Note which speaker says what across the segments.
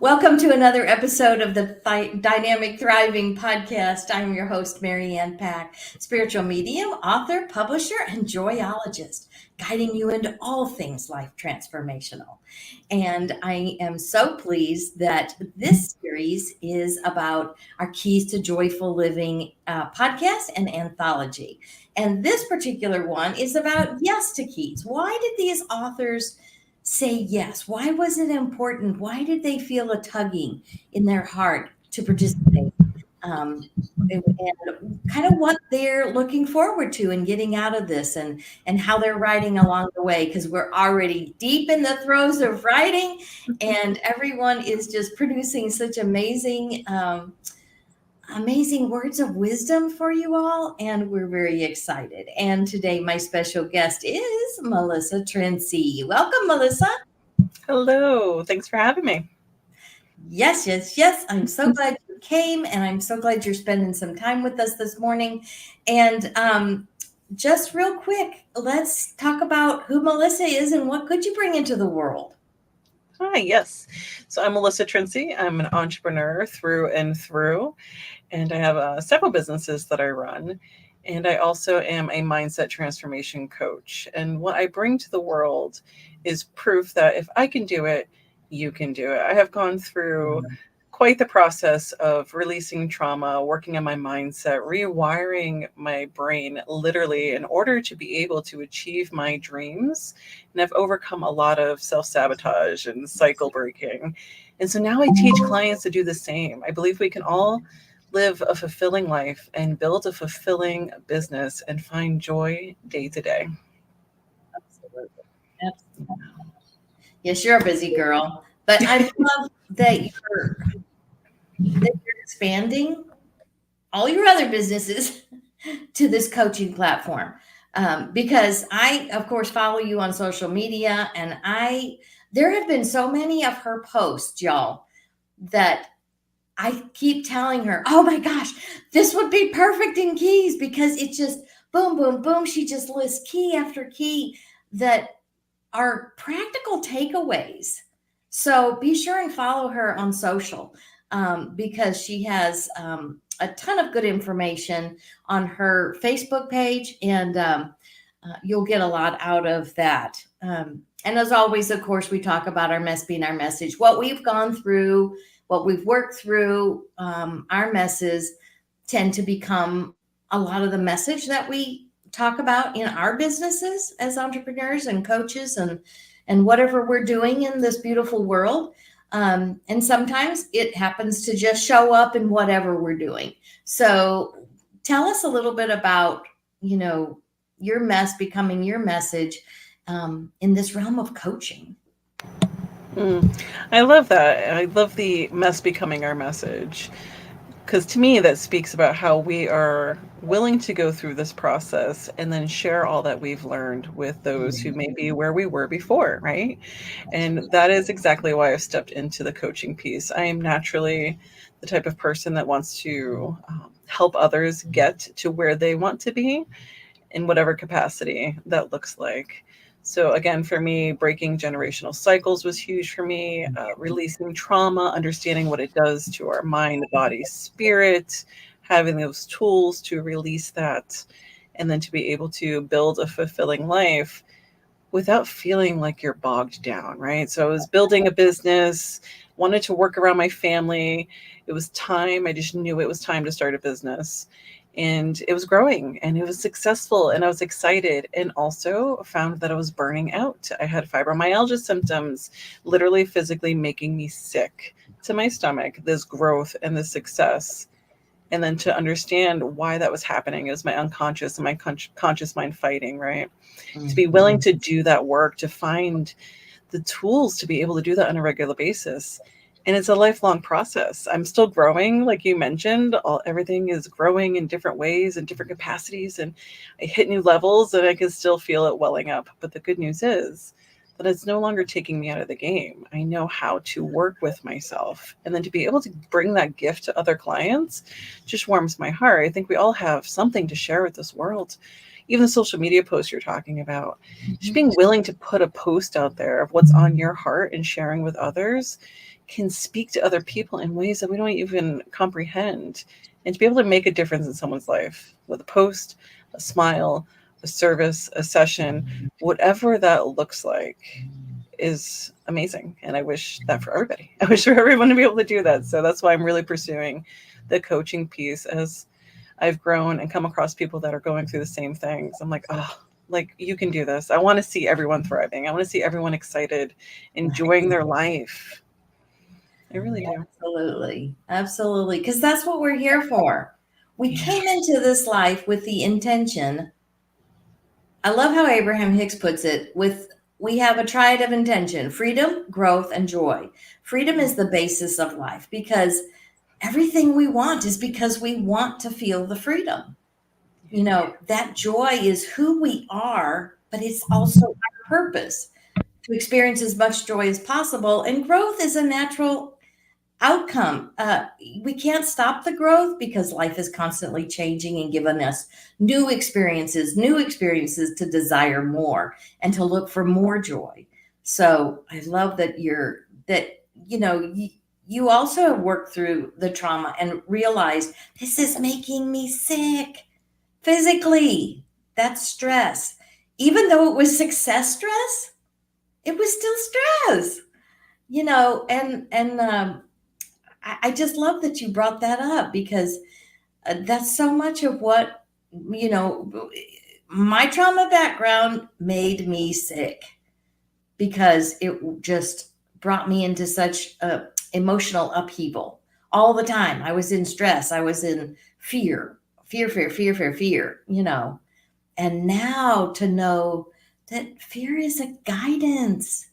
Speaker 1: Welcome to another episode of the Dynamic Thriving podcast. I'm your host, Mary Ann Pack, spiritual medium, author, publisher, and joyologist, guiding you into all things life transformational. And I am so pleased that this series is about our Keys to Joyful Living podcast and anthology. And this particular one is about yes to keys. Why did these authors say yes? Why was it important? Why did they feel a tugging in their heart to participate? And kind of what they're looking forward to and getting out of this, and how they're writing along the way, because we're already deep in the throes of writing, and everyone is just producing such amazing words of wisdom for you all, and we're very excited. And today my special guest is Melissa Trinci. Welcome, Melissa.
Speaker 2: Hello. Thanks for having me.
Speaker 1: Yes. I'm so glad you came, and I'm so glad you're spending some time with us this morning. And just real quick, let's talk about who Melissa is and what could you bring into the world.
Speaker 2: Hi, yes. So I'm Melissa Trinci. I'm an entrepreneur through and through, and I have several businesses that I run. And I also am a mindset transformation coach. And what I bring to the world is proof that if I can do it, you can do it. I have gone through quite the process of releasing trauma, working on my mindset, rewiring my brain literally in order to be able to achieve my dreams. And I've overcome a lot of self-sabotage and cycle breaking. And so now I teach clients to do the same. I believe we can all live a fulfilling life and build a fulfilling business and find joy day to day.
Speaker 1: Absolutely. Yes, you're a busy girl, but I love that you're expanding all your other businesses to this coaching platform. Because I, of course, follow you on social media, and there have been so many of her posts, y'all, that I keep telling her, oh my gosh, this would be perfect in keys, because it's just boom, boom, boom. She just lists key after key that are practical takeaways. So be sure and follow her on social, because she has a ton of good information on her Facebook page, and you'll get a lot out of that. And as always, of course, we talk about our mess being our message, what we've gone through, what we've worked through. Our messes tend to become a lot of the message that we talk about in our businesses as entrepreneurs and coaches, and whatever we're doing in this beautiful world. And sometimes it happens to just show up in whatever we're doing. So tell us a little bit about, your mess becoming your message in this realm of coaching.
Speaker 2: I love that. I love the mess becoming our message, because to me that speaks about how we are willing to go through this process and then share all that we've learned with those who may be where we were before, right? And that is exactly why I've stepped into the coaching piece. I am naturally the type of person that wants to help others get to where they want to be in whatever capacity that looks like. So again, for me, breaking generational cycles was huge for me. Releasing trauma, understanding what it does to our mind, body, spirit, having those tools to release that, and then to be able to build a fulfilling life without feeling like you're bogged down, right? So I was building a business, wanted to work around my family. It was time. I just knew it was time to start a business. And it was growing and it was successful and I was excited, and also found that I was burning out. I had fibromyalgia symptoms, literally physically making me sick to my stomach, this growth and this success. And then to understand why that was happening is my unconscious and my conscious mind fighting, right? Mm-hmm. To be willing to do that work, to find the tools to be able to do that on a regular basis. And it's a lifelong process. I'm still growing, like you mentioned. Everything is growing in different ways and different capacities. And I hit new levels and I can still feel it welling up. But the good news is that it's no longer taking me out of the game. I know how to work with myself. And then to be able to bring that gift to other clients just warms my heart. I think we all have something to share with this world. even the social media posts you're talking about, just being willing to put a post out there of what's on your heart and sharing with others can speak to other people in ways that we don't even comprehend. And to be able to make a difference in someone's life with a post, a smile, a service, a session, whatever that looks like, is amazing. And I wish that for everybody. I wish for everyone to be able to do that. So that's why I'm really pursuing the coaching piece as I've grown and come across people that are going through the same things. I'm like, oh, like you can do this. I want to see everyone thriving. I want to see everyone excited, enjoying their life. I really do.
Speaker 1: Absolutely. Absolutely. Because that's what we're here for. We came into this life with the intention. I love how Abraham Hicks puts it with we have a triad of intention: freedom, growth, and joy. Freedom is the basis of life because everything we want is because we want to feel the freedom. You know, that joy is who we are, but it's also our purpose to experience as much joy as possible. And growth is a natural outcome. We can't stop the growth because life is constantly changing and giving us new experiences to desire more and to look for more joy. So I love that you also have worked through the trauma and realized this is making me sick physically. That's stress. Even though it was success stress, it was still stress, and I just love that you brought that up because that's so much of what, you know, my trauma background made me sick because it just brought me into such emotional upheaval all the time. I was in stress. I was in fear, and now to know that fear is a guidance.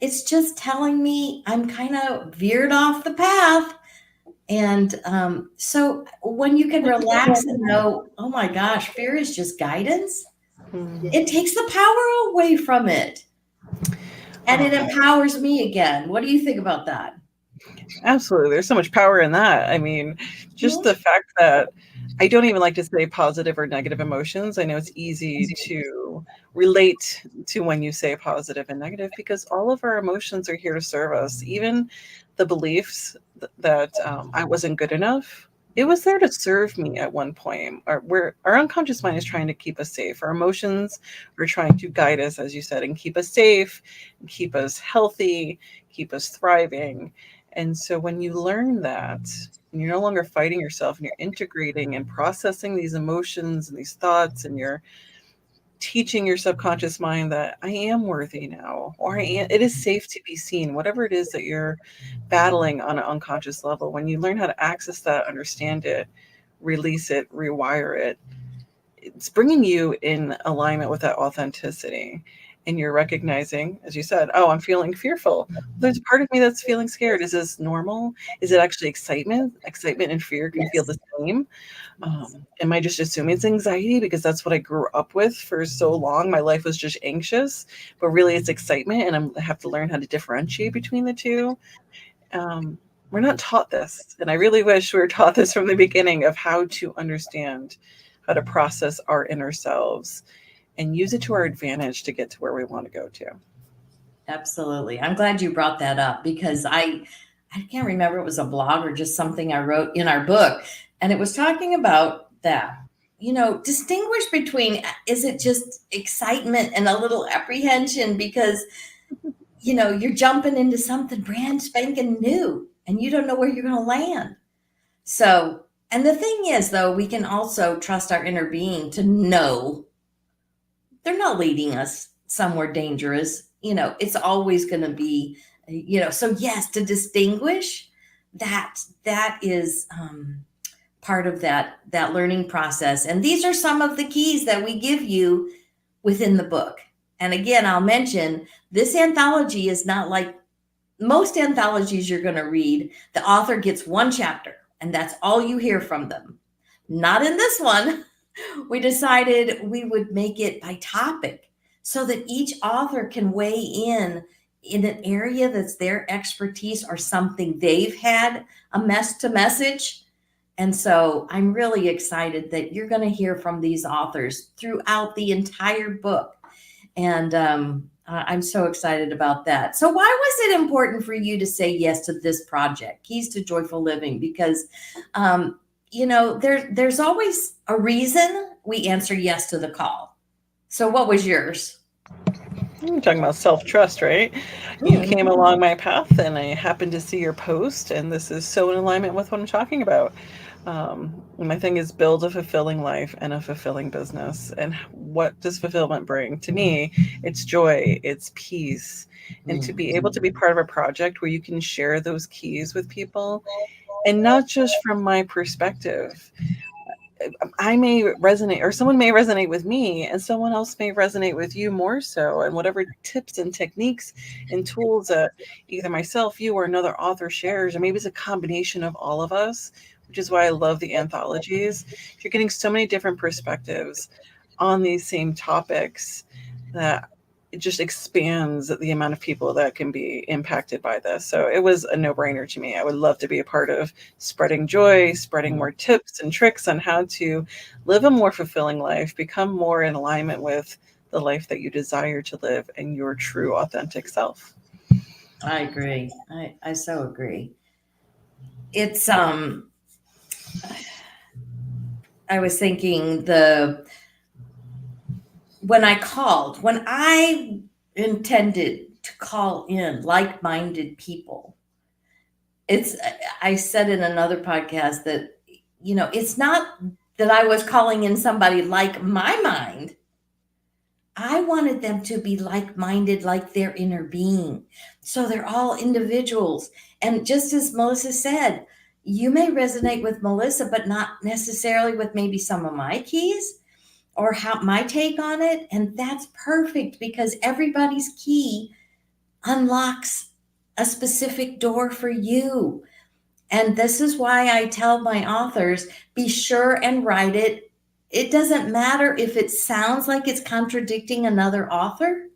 Speaker 1: It's just telling me I'm kind of veered off the path. And so when you can relax and know, oh my gosh, fear is just guidance, it takes the power away from it. And it empowers me again. What do you think about that?
Speaker 2: Absolutely. There's so much power in that. I mean, just the fact that I don't even like to say positive or negative emotions. I know it's easy to relate to when you say positive and negative because all of our emotions are here to serve us. Even the beliefs that I wasn't good enough, it was there to serve me at one point. Our unconscious mind is trying to keep us safe. Our emotions are trying to guide us, as you said, and keep us safe, keep us healthy, keep us thriving. And so when you learn that, and you're no longer fighting yourself and you're integrating and processing these emotions and these thoughts, and you're teaching your subconscious mind that I am worthy now, or it is safe to be seen, whatever it is that you're battling on an unconscious level, when you learn how to access that, understand it, release it, rewire it, it's bringing you in alignment with that authenticity. And you're recognizing, as you said, oh, I'm feeling fearful. There's a part of me that's feeling scared. Is this normal? Is it actually excitement? Excitement and fear can feel the same. Am I just assuming it's anxiety because that's what I grew up with for so long? My life was just anxious, but really it's excitement, and I have to learn how to differentiate between the two. We're not taught this, and I really wish we were taught this from the beginning of how to understand how to process our inner selves and use it to our advantage to get to where we want to go to.
Speaker 1: Absolutely. I'm glad you brought that up because I can't remember it was a blog or just something I wrote in our book, and it was talking about that. Distinguish between, is it just excitement and a little apprehension because you're jumping into something brand spanking new and you don't know where you're going to land. So, and the thing is though, we can also trust our inner being to know they're not leading us somewhere dangerous. It's always going to be, so yes, to distinguish that is part of that learning process. And these are some of the keys that we give you within the book. And again, I'll mention this anthology is not like most anthologies you're going to read. The author gets one chapter and that's all you hear from them. Not in this one. We decided we would make it by topic so that each author can weigh in an area that's their expertise or something they've had a message. And so I'm really excited that you're going to hear from these authors throughout the entire book. And I'm so excited about that. So, why was it important for you to say yes to this project, Keys to Joyful Living? Because, there's always a reason we answer yes to the call. So, what was yours?
Speaker 2: You're talking about self-trust, right? You came along my path and I happened to see your post, and this is so in alignment with what I'm talking about. My thing is build a fulfilling life and a fulfilling business. And what does fulfillment bring? To me, it's joy, it's peace. And to be able to be part of a project where you can share those keys with people, and not just from my perspective. I may resonate, or someone may resonate with me, and someone else may resonate with you more so. And whatever tips and techniques and tools that either myself, you, or another author shares, or maybe it's a combination of all of us, which is why I love the anthologies. You're getting so many different perspectives on these same topics that it just expands the amount of people that can be impacted by this. So it was a no-brainer to me. I would love to be a part of spreading joy, spreading more tips and tricks on how to live a more fulfilling life, become more in alignment with the life that you desire to live and your true authentic self.
Speaker 1: I agree. I so agree. It's I was thinking when I intended to call in like-minded people, it's I said in another podcast that it's not that I was calling in somebody like my mind. I wanted them to be like-minded, like their inner being. So they're all individuals. And just as Melissa said, you may resonate with Melissa, but not necessarily with maybe some of my keys or how my take on it. And that's perfect because everybody's key unlocks a specific door for you. And this is why I tell my authors, be sure and write it. It doesn't matter if it sounds like it's contradicting another author.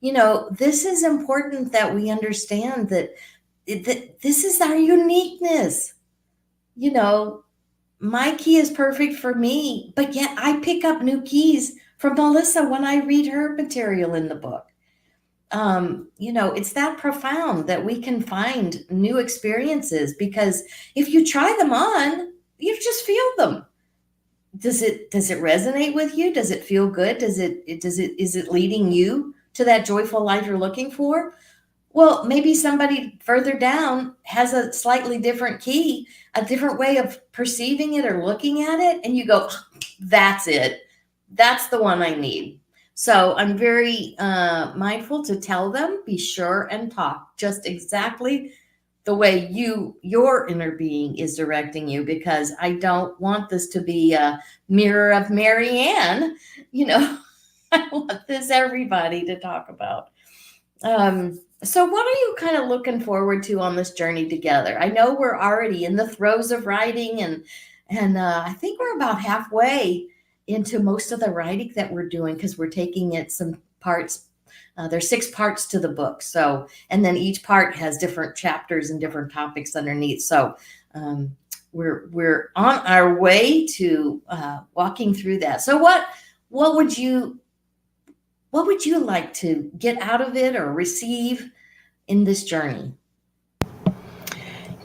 Speaker 1: This is important that we understand that this is our uniqueness. You know, my key is perfect for me, but yet I pick up new keys from Melissa when I read her material in the book. It's that profound that we can find new experiences because if you try them on, you just feel them. Does it resonate with you? Does it feel good? Is it leading you to that joyful life you're looking for? Well, maybe somebody further down has a slightly different key, a different way of perceiving it or looking at it, and you go, that's it. That's the one I need. So I'm very mindful to tell them, be sure and talk just exactly the way your inner being is directing you, because I don't want this to be a mirror of Marianne. I want this everybody to talk about. So what are you kind of looking forward to on this journey together? I know we're already in the throes of writing, and I think we're about halfway into most of the writing that we're doing because we're taking it some parts. There's 6 parts to the book, so and then each part has different chapters and different topics underneath. So we're on our way to walking through that. So what would you what would you like to get out of it or receive in this journey?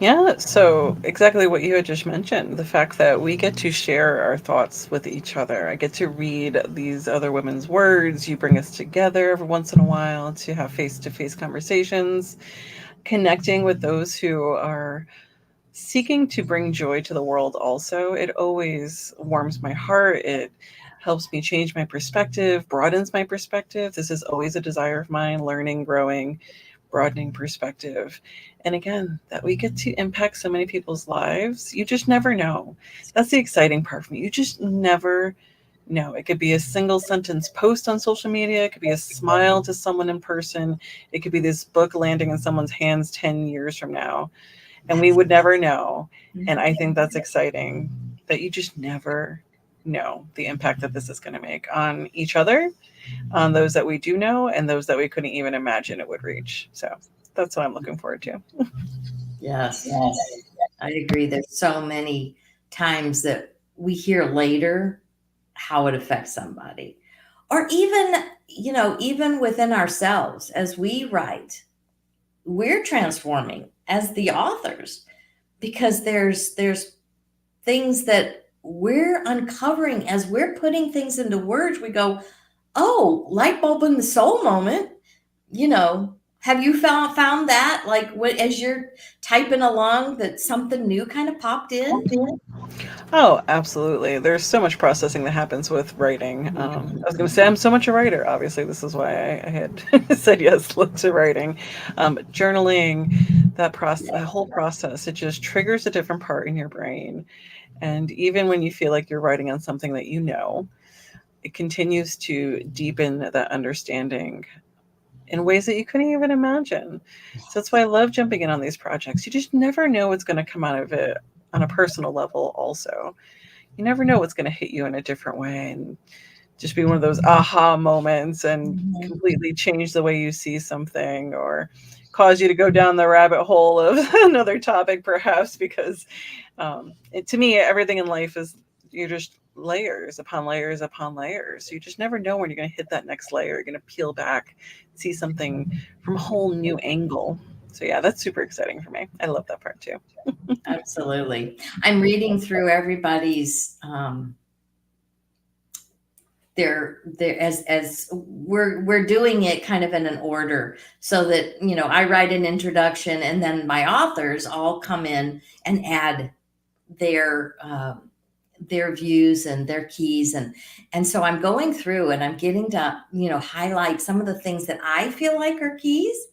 Speaker 2: Yeah, so exactly what you had just mentioned, the fact that we get to share our thoughts with each other. I get to read these other women's words. You bring us together every once in a while to have face-to-face conversations, connecting with those who are seeking to bring joy to the world also. It always warms my heart. It helps me change my perspective, broadens my perspective. This is always a desire of mine, learning, growing, broadening perspective. And again, that we get to impact so many people's lives. You just never know. That's the exciting part for me. You just never know. It could be a single sentence post on social media. It could be a smile to someone in person. It could be this book landing in someone's hands 10 years from now. And we would never know. And I think that's exciting that you just never know the impact that this is going to make on each other, on those that we do know, and those that we couldn't even imagine it would reach. So that's what I'm looking forward to.
Speaker 1: Yes, I agree. There's so many times that we hear later how it affects somebody. Or even, even within ourselves as we write, we're transforming as the authors because there's things that we're uncovering as we're putting things into words. We go, oh, light bulb in the soul moment. Have you found that, like, as you're typing along, that something new kind of popped in?
Speaker 2: Oh, absolutely. There's so much processing that happens with writing. I was going to say I'm so much a writer. Obviously, this is why I had said yes to writing. Journaling, that whole process, it just triggers a different part in your brain. And even when you feel like you're writing on something that you know, it continues to deepen that understanding in ways that you couldn't even imagine. So that's why I love jumping in on these projects. You just never know what's going to come out of it on a personal level, also. You never know what's going to hit you in a different way and just be one of those aha moments and
Speaker 1: Mhm.
Speaker 2: completely change the way you see something, or cause you to go down the rabbit hole of another topic, perhaps, because to me, everything in life is, you're just layers upon layers upon layers. You just never know when you're going to hit that next layer. You're going to peel back, see something from a whole new angle. So yeah, that's super exciting for me. I love that part too.
Speaker 1: Absolutely. I'm reading through everybody's their as we're doing it kind of in an order, so that I write an introduction and then my authors all come in and add their their views and their keys, and so I'm going through and I'm getting to highlight some of the things that I feel like are keys.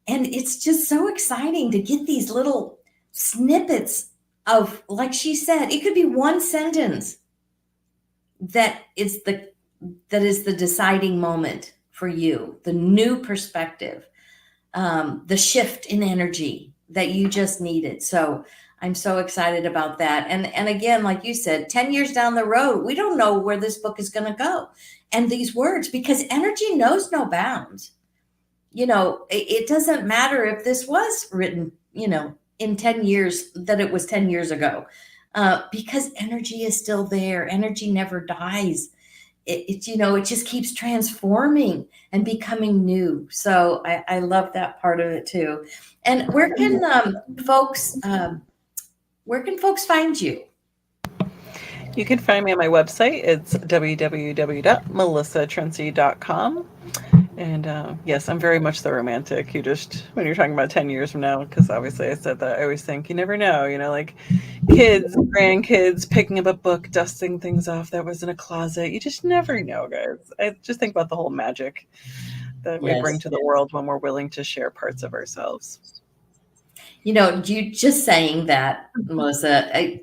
Speaker 1: And it's just so exciting to get these little snippets of, like she said, it could be one sentence that is the deciding moment for you, the new perspective, the shift in energy that you just needed. So I'm so excited about that. And again, like you said, 10 years down the road, we don't know where this book is going to go. And these words, because energy knows no bounds. It doesn't matter if this was written, in 10 years, that it was 10 years ago, because energy is still there. Energy never dies. It just keeps transforming and becoming new. So I love that part of it too. And where can folks find you?
Speaker 2: You can find me on my website. It's www.melissatrinci.com. And yes, I'm very much the romantic. When you're talking about 10 years from now, because obviously I said that, I always think you never know, like kids, grandkids, picking up a book, dusting things off that was in a closet. You just never know, guys. I just think about the whole magic that we bring
Speaker 1: Yes.
Speaker 2: to the world when we're willing to share parts of ourselves.
Speaker 1: You just saying that, Melissa,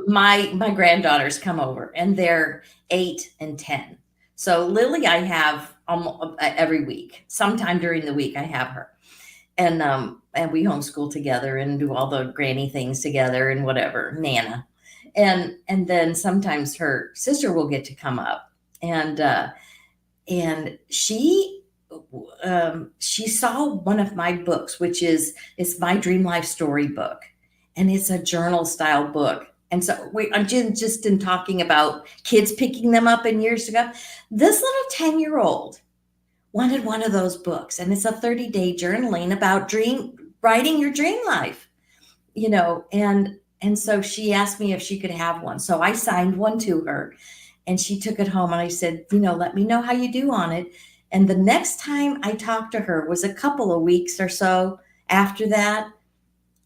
Speaker 1: my granddaughters come over and they're 8 and 10. So Lily, I have almost every week. Sometime during the week, I have her, and we homeschool together and do all the granny things together and whatever, Nana, and then sometimes her sister will get to come up, and she saw one of my books, which is it's my dream life story book, and it's a journal style book. And so I'm just in talking about kids picking them up in years ago. This little 10-year-old wanted one of those books, and it's a 30-day journaling about writing your dream life, and so she asked me if she could have one. So I signed one to her, and she took it home, and I said, let me know how you do on it. And the next time I talked to her was a couple of weeks or so after that.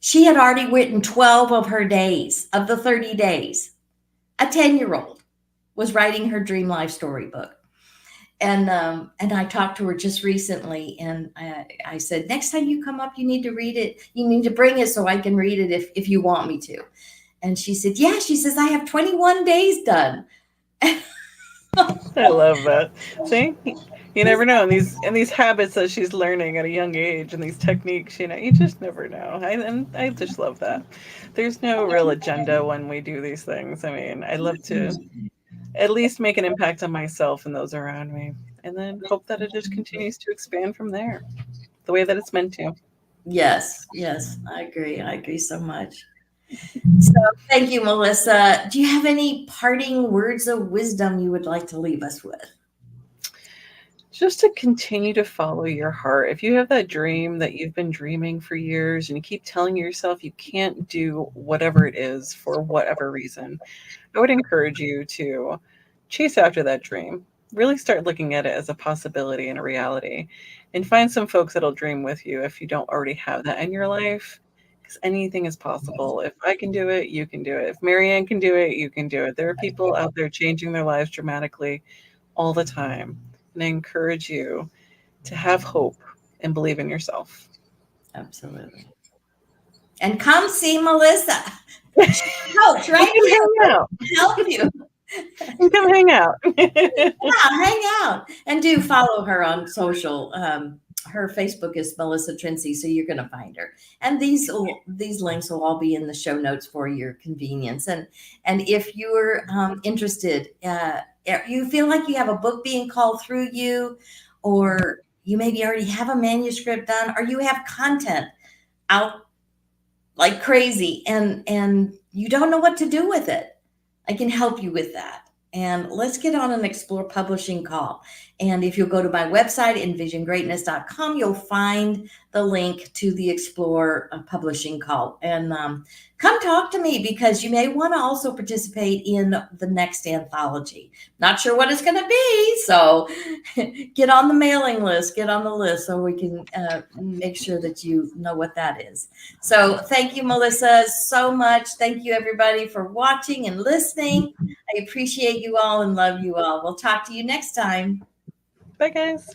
Speaker 1: She had already written 12 of her days of the 30 days. A 10-year-old was writing her dream life storybook. And I talked to her just recently, and I said, next time you come up, you need to read it. You need to bring it so I can read it if you want me to. And she said, yeah. She says, I have 21 days done.
Speaker 2: I love that. See, you never know. And these habits that she's learning at a young age, and these techniques, you just never know. And I just love that. There's no real agenda when we do these things. I mean, I love to at least make an impact on myself and those around me, and then hope that it just continues to expand from there, the way that it's meant to.
Speaker 1: Yes, yes, I agree. I agree so much. So thank you, Melissa. Do you have any parting words of wisdom you would like to leave us with?
Speaker 2: Just to continue to follow your heart. If you have that dream that you've been dreaming for years and you keep telling yourself you can't do whatever it is for whatever reason, I would encourage you to chase after that dream. Really start looking at it as a possibility and a reality. And find some folks that'll dream with you if you don't already have that in your life. Because anything is possible. If I can do it, you can do it. If Marianne can do it, you can do it. There are people out there changing their lives dramatically all the time. And I encourage you to have hope and believe in yourself.
Speaker 1: Absolutely. And come see Melissa.
Speaker 2: And
Speaker 1: She's a coach right
Speaker 2: come
Speaker 1: here
Speaker 2: hang out.
Speaker 1: to help you.
Speaker 2: And come hang out.
Speaker 1: Yeah, hang out and do follow her on social. Her Facebook is Melissa Trinci, so you're going to find her. And these links will all be in the show notes for your convenience. And if you're interested, you feel like you have a book being called through you, or you maybe already have a manuscript done, or you have content out like crazy, and you don't know what to do with it, I can help you with that. And let's get on an Explore Publishing call. And if you'll go to my website, envisiongreatness.com, you'll find the link to the Explore Publishing call. And come talk to me, because you may want to also participate in the next anthology. Not sure what it's going to be. So get on the mailing list, get on the list, so we can make sure that you know what that is. So thank you, Melissa, so much. Thank you, everybody, for watching and listening. I appreciate you all and love you all. We'll talk to you next time.
Speaker 2: Bye, guys.